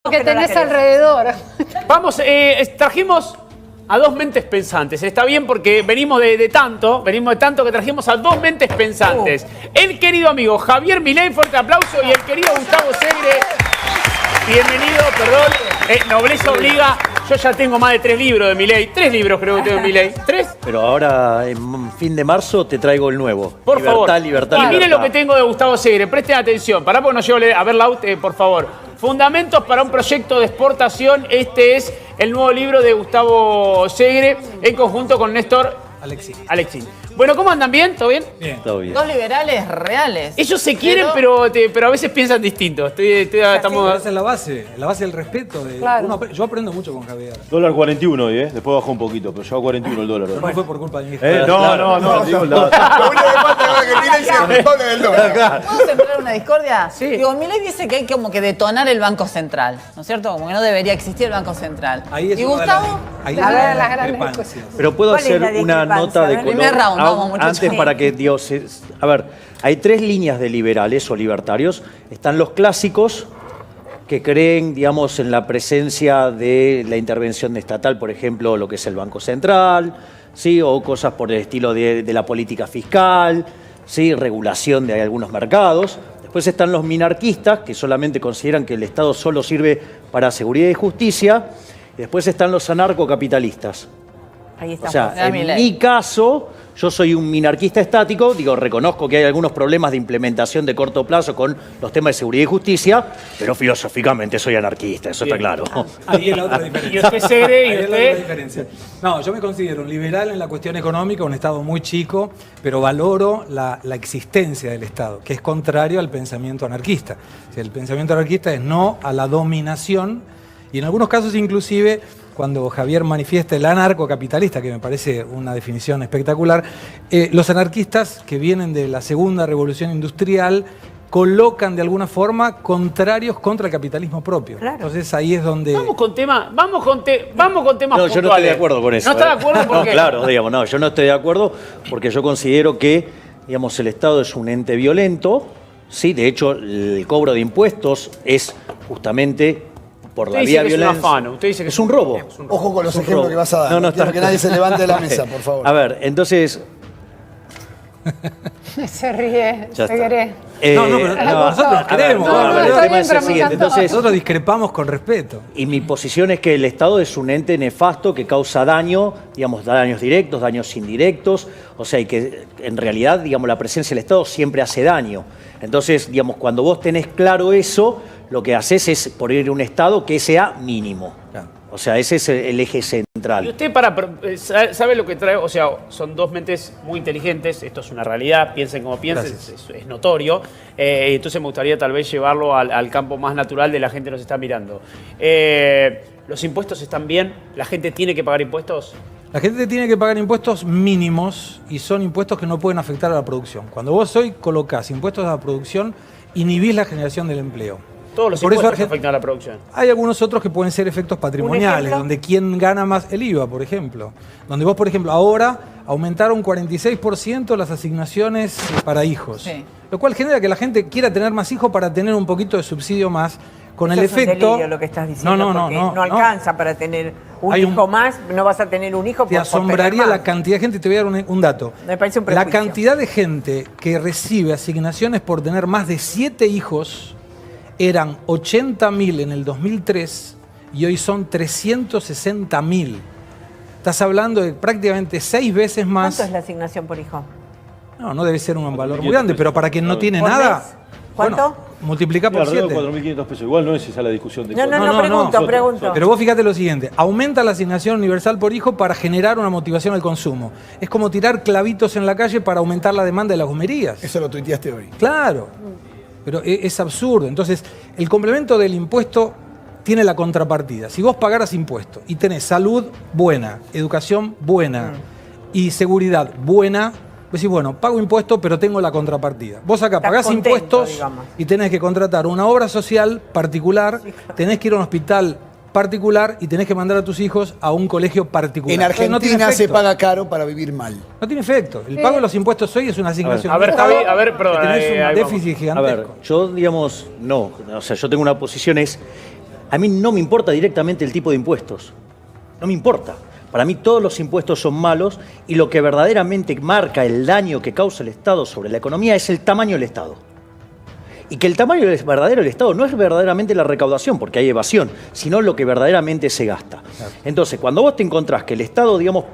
que tenés alrededor. Vamos, trajimos a dos mentes pensantes. Está bien porque venimos de tanto que trajimos a dos mentes pensantes. El querido amigo Javier Milei, fuerte aplauso, y el querido Gustavo Segre. Bienvenido, perdón. Nobleza obliga. Yo ya tengo más de 3 libros de Milei. 3 libros creo que tengo de Milei. 3. Pero ahora, en fin de marzo, te traigo el nuevo. Por favor. Libertad, y miren lo que tengo de Gustavo Segre. Presten atención. Pará porque no llego a ver la por favor. Fundamentos para un proyecto de exportación. Este es el nuevo libro de Gustavo Segre en conjunto con Néstor Alexín. Bueno, ¿cómo andan? ¿Bien? ¿Todo bien? Bien. Todo bien. Dos liberales reales. Ellos se quieren, pero a veces piensan distinto. Estamos... Esa es la base del respeto. Claro. Yo aprendo mucho con Javier. Dólar 41 hoy, ¿eh? Después bajó un poquito, pero llegó a 41 el dólar. No fue por culpa de mi hija. No. Lo único que falta ahora que tiene es el doble del dólar. ¿Puedo sembrar una discordia? Sí. Digo, Milei dice que hay como que detonar el Banco Central, ¿no es cierto? Como que no debería existir el Banco Central. Ahí es ¿Y una de Gustavo? ahí A es ver, una de las las grandes discrepancias. Pero puedo ¿Cuál es hacer la una discrepancia? nota de Primer color round, vamos, muchachos. antes para que Dios... A ver, hay 3 líneas de liberales o libertarios. Están los clásicos que creen, digamos, en la presencia de la intervención estatal, por ejemplo, lo que es el Banco Central, ¿sí? O cosas por el estilo de la política fiscal, ¿sí? Regulación de algunos mercados. Después están los minarquistas, que solamente consideran que el Estado solo sirve para seguridad y justicia. Y después están los anarcocapitalistas. Ahí está. O sea, en Milei. mi caso, yo soy un minarquista estático, reconozco que hay algunos problemas de implementación de corto plazo con los temas de seguridad y justicia, pero filosóficamente soy anarquista, eso está claro. Ahí es la otra diferencia. ¿Y usted, Segre? ¿Y Ahí es la usted? otra diferencia. No, yo me considero un liberal en la cuestión económica, un Estado muy chico, pero valoro la existencia del Estado, que es contrario al pensamiento anarquista. O sea, el pensamiento anarquista es no a la dominación, y en algunos casos inclusive, cuando Javier manifiesta el anarcocapitalista, que me parece una definición espectacular, los anarquistas que vienen de la segunda revolución industrial colocan de alguna forma contrarios contra el capitalismo propio. Claro. Entonces ahí es donde... Vamos con temas No, puntuales. yo no estoy de acuerdo con eso. ¿No está de acuerdo? ¿Por No, qué? claro, digamos, no, yo no estoy de acuerdo porque yo considero que, digamos, el Estado es un ente violento, ¿sí? De hecho, el cobro de impuestos es justamente por la Usted vía dice que es un violencia. afano, usted dice que es un robo. Ojo con los Es un ejemplos robo. que vas a dar. No, Quiero está- que nadie se levante de la mesa, por favor. A ver, entonces... Se ríe, Ya se está. cree. No, pero nosotros a ver, queremos. no, No, a ver, el está tema bien, es pero el me siguiente. encantó. Entonces, Nosotros discrepamos con respeto. y mi posición es que el Estado es un ente nefasto que causa daño, digamos, daños directos, daños indirectos, o sea, y que en realidad, digamos, la presencia del Estado siempre hace daño. Entonces, digamos, cuando vos tenés claro eso, lo que haces es poner un Estado que sea mínimo. Claro. O sea, ese es el eje Y central. usted sabe lo que trae, o sea, son dos mentes muy inteligentes, esto es una realidad, piensen como piensen, es notorio, entonces me gustaría tal vez llevarlo al campo más natural de la gente que nos está mirando. ¿Los impuestos están bien? ¿La gente tiene que pagar impuestos? La gente tiene que pagar impuestos mínimos y son impuestos que no pueden afectar a la producción. Cuando vos hoy colocás impuestos a la producción, inhibís la generación del empleo. Todos los Por eso impuestos Argen- afectan a la producción. Hay algunos otros que pueden ser efectos patrimoniales, ejemplo? donde quién gana más el IVA, por ejemplo. Donde vos, por ejemplo, ahora aumentaron 46% las asignaciones para hijos. Sí. Lo cual genera que la gente quiera tener más hijos para tener un poquito de subsidio más. Con Eso el es un efecto... delirio lo que estás diciendo, porque no alcanza para tener un Hay un- hijo más, no vas a tener un hijo Te por asombraría tener la más. cantidad de gente, te voy a dar un dato. Me parece un La prejuicio. cantidad de gente que recibe asignaciones por tener más de 7 hijos eran 80.000 en el 2003 y hoy son 360.000. Estás hablando de prácticamente 6 veces más. ¿Cuánto es la asignación por hijo? No debe ser un valor muy grande, pero para quien no tiene ¿Por nada, mes? ¿Cuánto? multiplica Sí, por alrededor 7. de 4.500 pesos. Igual no es esa la discusión. De No, cuánto. pregunto. Pero vos fíjate lo siguiente, aumenta la asignación universal por hijo para generar una motivación al consumo. Es como tirar clavitos en la calle para aumentar la demanda de las gomerías. Eso lo tuiteaste hoy. Claro, pero es absurdo. Entonces, el complemento del impuesto tiene la contrapartida. Si vos pagaras impuesto y tenés salud buena, educación buena y seguridad buena, vos decís, bueno, pago impuesto, pero tengo la contrapartida. Vos acá Estás pagás contento, impuestos digamos. y tenés que contratar una obra social particular, tenés que ir a un hospital particular y tenés que mandar a tus hijos a un colegio particular. En Entonces, no tiene Argentina se efecto. paga caro para vivir mal. No tiene efecto. El pago de los impuestos hoy es una asignación. A ver, del Estado, Javi, a ver, perdón, que tenés ahí un vamos. déficit A gigantesco. ver, yo, digamos, no. O sea, yo tengo una posición, a mí no me importa directamente el tipo de impuestos. No me importa. Para mí todos los impuestos son malos y lo que verdaderamente marca el daño que causa el Estado sobre la economía es el tamaño del Estado. Y que el tamaño verdadero del Estado no es verdaderamente la recaudación, porque hay evasión, sino lo que verdaderamente se gasta. Claro. Entonces, cuando vos te encontrás que el Estado, digamos,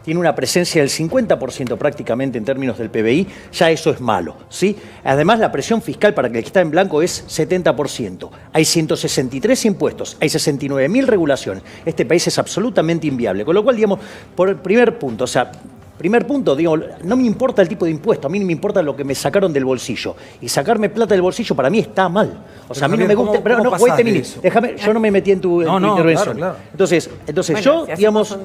tiene una presencia del 50% prácticamente en términos del PBI, ya eso es malo, ¿sí? Además, la presión fiscal para el que está en blanco es 70%. Hay 163 impuestos, hay 69.000 regulaciones. Este país es absolutamente inviable. Con lo cual, digamos, por el primer punto, o sea, digo, no me importa el tipo de impuesto, a mí me importa lo que me sacaron del bolsillo. Y sacarme plata del bolsillo para mí está mal. O sea, a mí no me gusta. Pero no, voy a terminar. Déjame, yo no me metí en tu intervención. Claro. Entonces bueno, yo, digamos,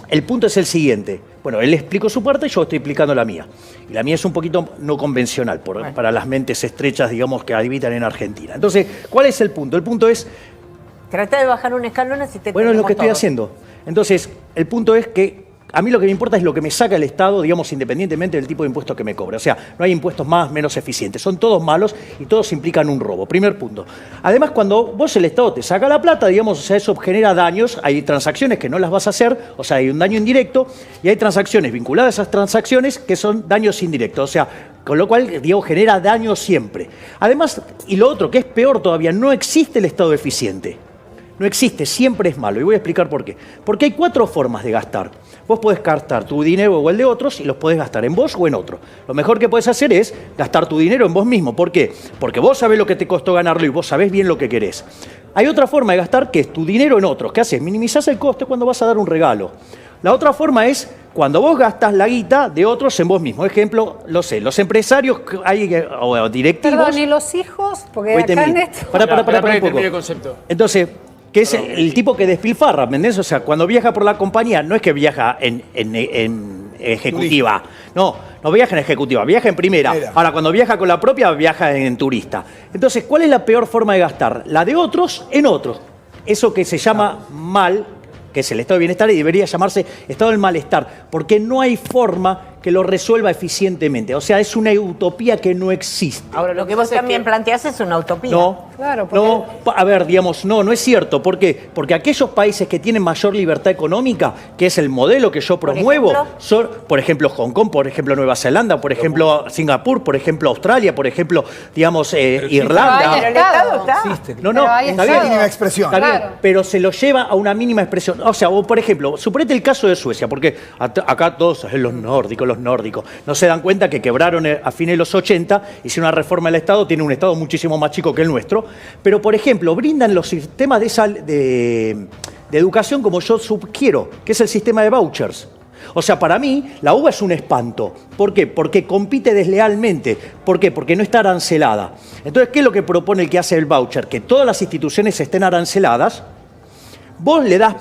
el punto es el siguiente. Bueno, él explicó su parte, yo estoy explicando la mía. Y la mía es un poquito no convencional para las mentes estrechas, digamos, que habitan en Argentina. Entonces, ¿cuál es el punto? El punto es. Trata de bajar un escalón así te. Bueno, es lo que estoy haciendo. Entonces, el punto es que a mí lo que me importa es lo que me saca el Estado, digamos, independientemente del tipo de impuesto que me cobre. O sea, no hay impuestos más, menos eficientes. Son todos malos y todos implican un robo. Primer punto. Además, cuando vos el Estado te saca la plata, digamos, o sea, eso genera daños. Hay transacciones que no las vas a hacer, o sea, hay un daño indirecto, y hay transacciones vinculadas a esas transacciones que son daños indirectos. O sea, con lo cual, digamos, genera daño siempre. Además, y lo otro, que es peor todavía, no existe el Estado eficiente. No existe, siempre es malo. Y voy a explicar por qué. Porque hay 4 formas de gastar. Vos podés gastar tu dinero o el de otros y los podés gastar en vos o en otro. Lo mejor que podés hacer es gastar tu dinero en vos mismo. ¿Por qué? Porque vos sabés lo que te costó ganarlo y vos sabés bien lo que querés. Hay otra forma de gastar que es tu dinero en otros. ¿Qué haces? Minimizás el coste cuando vas a dar un regalo. La otra forma es cuando vos gastás la guita de otros en vos mismo. Ejemplo, lo sé, los empresarios o directivos. Perdón, ¿y los hijos? Porque acá en esto. Para un poco. El concepto. Entonces, que es el tipo que despilfarra, ¿entendés? O sea, cuando viaja por la compañía, no es que viaja en ejecutiva. No viaja en ejecutiva, viaja en primera. Ahora, cuando viaja con la propia, viaja en turista. Entonces, ¿cuál es la peor forma de gastar? La de otros en otros. Eso que se llama mal, que es el estado de bienestar, y debería llamarse estado del malestar, porque no hay forma que lo resuelva eficientemente. O sea, es una utopía que no existe. Ahora, lo que vos también planteás es una utopía. No, claro, no, a ver, digamos, no es cierto. ¿Por qué? Porque aquellos países que tienen mayor libertad económica, que es el modelo que yo promuevo, son, por ejemplo, Hong Kong, por ejemplo, Nueva Zelanda, por ejemplo, Singapur, por ejemplo, Australia, por ejemplo, digamos, Irlanda. Pero el Estado está. No, está bien. Mínima expresión. Está bien, pero se lo lleva a una mínima expresión. O sea, por ejemplo, suponete el caso de Suecia, porque acá todos los nórdicos no se dan cuenta que quebraron a fines de los 80, hicieron una reforma del Estado, tiene un Estado muchísimo más chico que el nuestro, pero por ejemplo, brindan los sistemas de educación como yo quiero, que es el sistema de vouchers. O sea, para mí, la uva es un espanto. ¿Por qué? Porque compite deslealmente. ¿Por qué? Porque no está arancelada. Entonces, ¿qué es lo que propone el que hace el voucher? Que todas las instituciones estén aranceladas, vos le das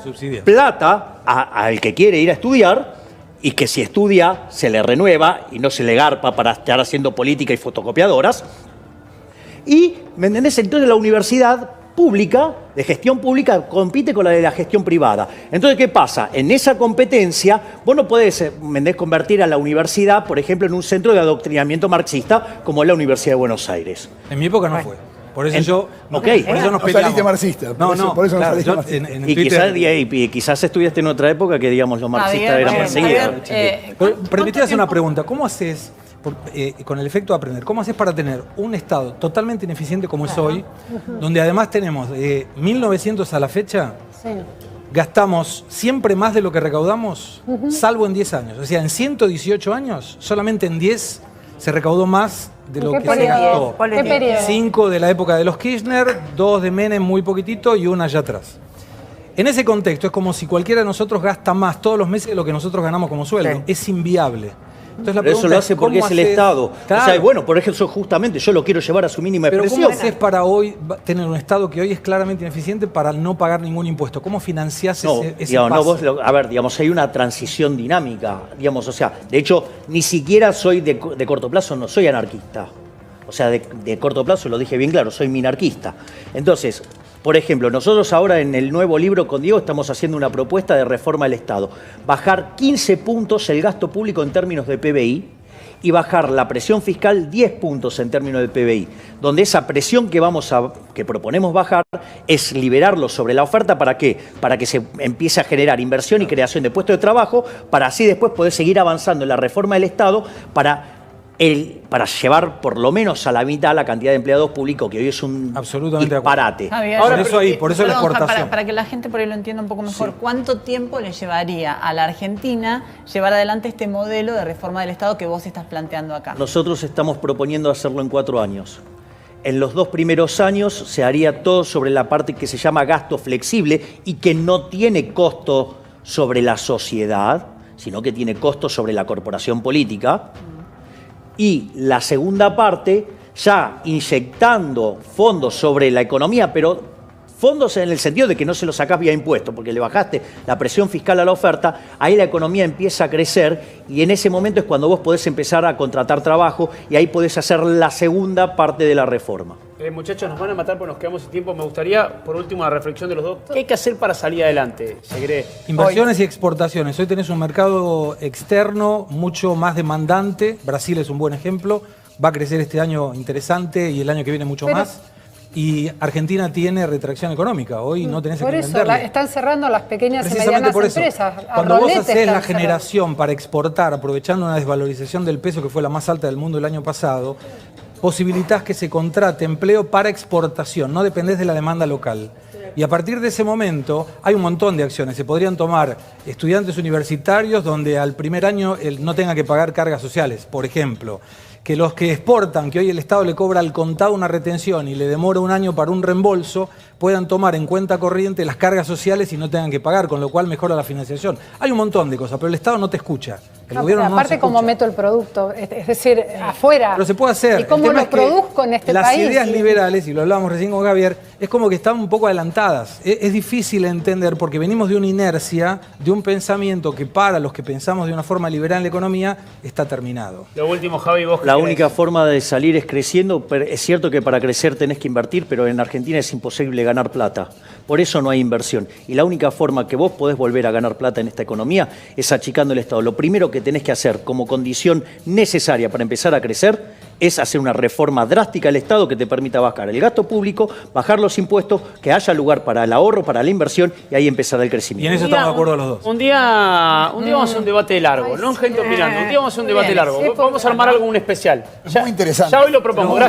plata al que quiere ir a estudiar, y que si estudia se le renueva y no se le garpa para estar haciendo política y fotocopiadoras. Y, ¿me entendés? Entonces la universidad pública, de gestión pública, compite con la de la gestión privada. Entonces, ¿qué pasa? En esa competencia, vos no podés, ¿me entendés?, convertir a la universidad, por ejemplo, en un centro de adoctrinamiento marxista como es la Universidad de Buenos Aires. En mi época no fue. Por eso por eso nos peleamos. Saliste marxista. Por eso claro, no saliste en y quizás estudiaste en otra época que, digamos, los marxistas eran perseguidos. Permití hacer una pregunta. ¿Cómo haces, con el efecto de aprender, cómo haces para tener un Estado totalmente ineficiente como es hoy, donde además tenemos 1900 a la fecha, gastamos siempre más de lo que recaudamos, salvo en 10 años? O sea, en 118 años, solamente en 10 se recaudó más de lo que se gastó. ¿Qué periodo? 5 de la época de los Kirchner, 2 de Menem muy poquitito y 1 allá atrás. En ese contexto es como si cualquiera de nosotros gasta más todos los meses de lo que nosotros ganamos como sueldo. Sí. Es inviable. Entonces, la eso lo hace porque es el Estado. Claro. O sea, bueno, por ejemplo, justamente yo lo quiero llevar a su mínima expresión. Pero ¿cómo haces para hoy tener un Estado que hoy es claramente ineficiente para no pagar ningún impuesto? ¿Cómo financiás ese paso? A ver, digamos, hay una transición dinámica, digamos, o sea, de hecho, ni siquiera soy de corto plazo, no soy anarquista. O sea, de corto plazo, lo dije bien claro, soy minarquista. Entonces, por ejemplo, nosotros ahora en el nuevo libro con Diego estamos haciendo una propuesta de reforma del Estado. Bajar 15 puntos el gasto público en términos de PBI y bajar la presión fiscal 10 puntos en términos del PBI, donde esa presión que proponemos bajar es liberarlo sobre la oferta. ¿Para qué? Para que se empiece a generar inversión y creación de puestos de trabajo, para así después poder seguir avanzando en la reforma del Estado para llevar por lo menos a la mitad la cantidad de empleados públicos, que hoy es un disparate. Ahora, por eso la exportación. Para que la gente por ahí lo entienda un poco mejor, ¿cuánto tiempo le llevaría a la Argentina llevar adelante este modelo de reforma del Estado que vos estás planteando acá? Nosotros estamos proponiendo hacerlo en 4 años. En los 2 primeros años se haría todo sobre la parte que se llama gasto flexible y que no tiene costo sobre la sociedad, sino que tiene costo sobre la corporación política. Y la segunda parte, ya inyectando fondos sobre la economía, pero fondos en el sentido de que no se los sacás vía impuestos, porque le bajaste la presión fiscal a la oferta, ahí la economía empieza a crecer y en ese momento es cuando vos podés empezar a contratar trabajo y ahí podés hacer la segunda parte de la reforma. Muchachos, nos van a matar porque nos quedamos sin tiempo. Me gustaría, por último, la reflexión de los dos. ¿Qué hay que hacer para salir adelante, Segre? Inversiones y exportaciones. Hoy tenés un mercado externo mucho más demandante. Brasil es un buen ejemplo. Va a crecer este año interesante y el año que viene mucho más. Y Argentina tiene retracción económica. Hoy no tenés que venderle. Por eso están cerrando las pequeñas y medianas empresas. Cuando vos haces la generación para exportar, aprovechando una desvalorización del peso que fue la más alta del mundo el año pasado, posibilitas que se contrate empleo para exportación, no dependés de la demanda local. Y a partir de ese momento hay un montón de acciones. Se podrían tomar estudiantes universitarios donde al primer año no tenga que pagar cargas sociales, por ejemplo. Que los que exportan, que hoy el Estado le cobra al contado una retención y le demora un año para un reembolso, puedan tomar en cuenta corriente las cargas sociales y no tengan que pagar, con lo cual mejora la financiación. Hay un montón de cosas, pero el Estado no te escucha. El gobierno no aparte, cómo meto el producto, es decir, afuera. Pero se puede hacer. Y cómo lo produzco en este país. Las ideas liberales, y lo hablábamos recién con Javier, es como que están un poco adelantadas. Es difícil entender porque venimos de una inercia, de un pensamiento que para los que pensamos de una forma liberal en la economía, está terminado. Lo último, Javi, vos. La única forma de salir es creciendo. Es cierto que para crecer tenés que invertir, pero en Argentina es imposible ganar plata. Por eso no hay inversión. Y la única forma que vos podés volver a ganar plata en esta economía es achicando el Estado. Lo primero que tenés que hacer como condición necesaria para empezar a crecer es hacer una reforma drástica del Estado que te permita bajar el gasto público, bajar los impuestos, que haya lugar para el ahorro, para la inversión y ahí empezar el crecimiento. Y en eso estamos de acuerdo los dos. Un día vamos a hacer un debate largo, no gente opinando. Un día vamos a hacer un debate largo. Vamos a armar algo especial. Muy interesante. Ya hoy lo propongo. Gracias.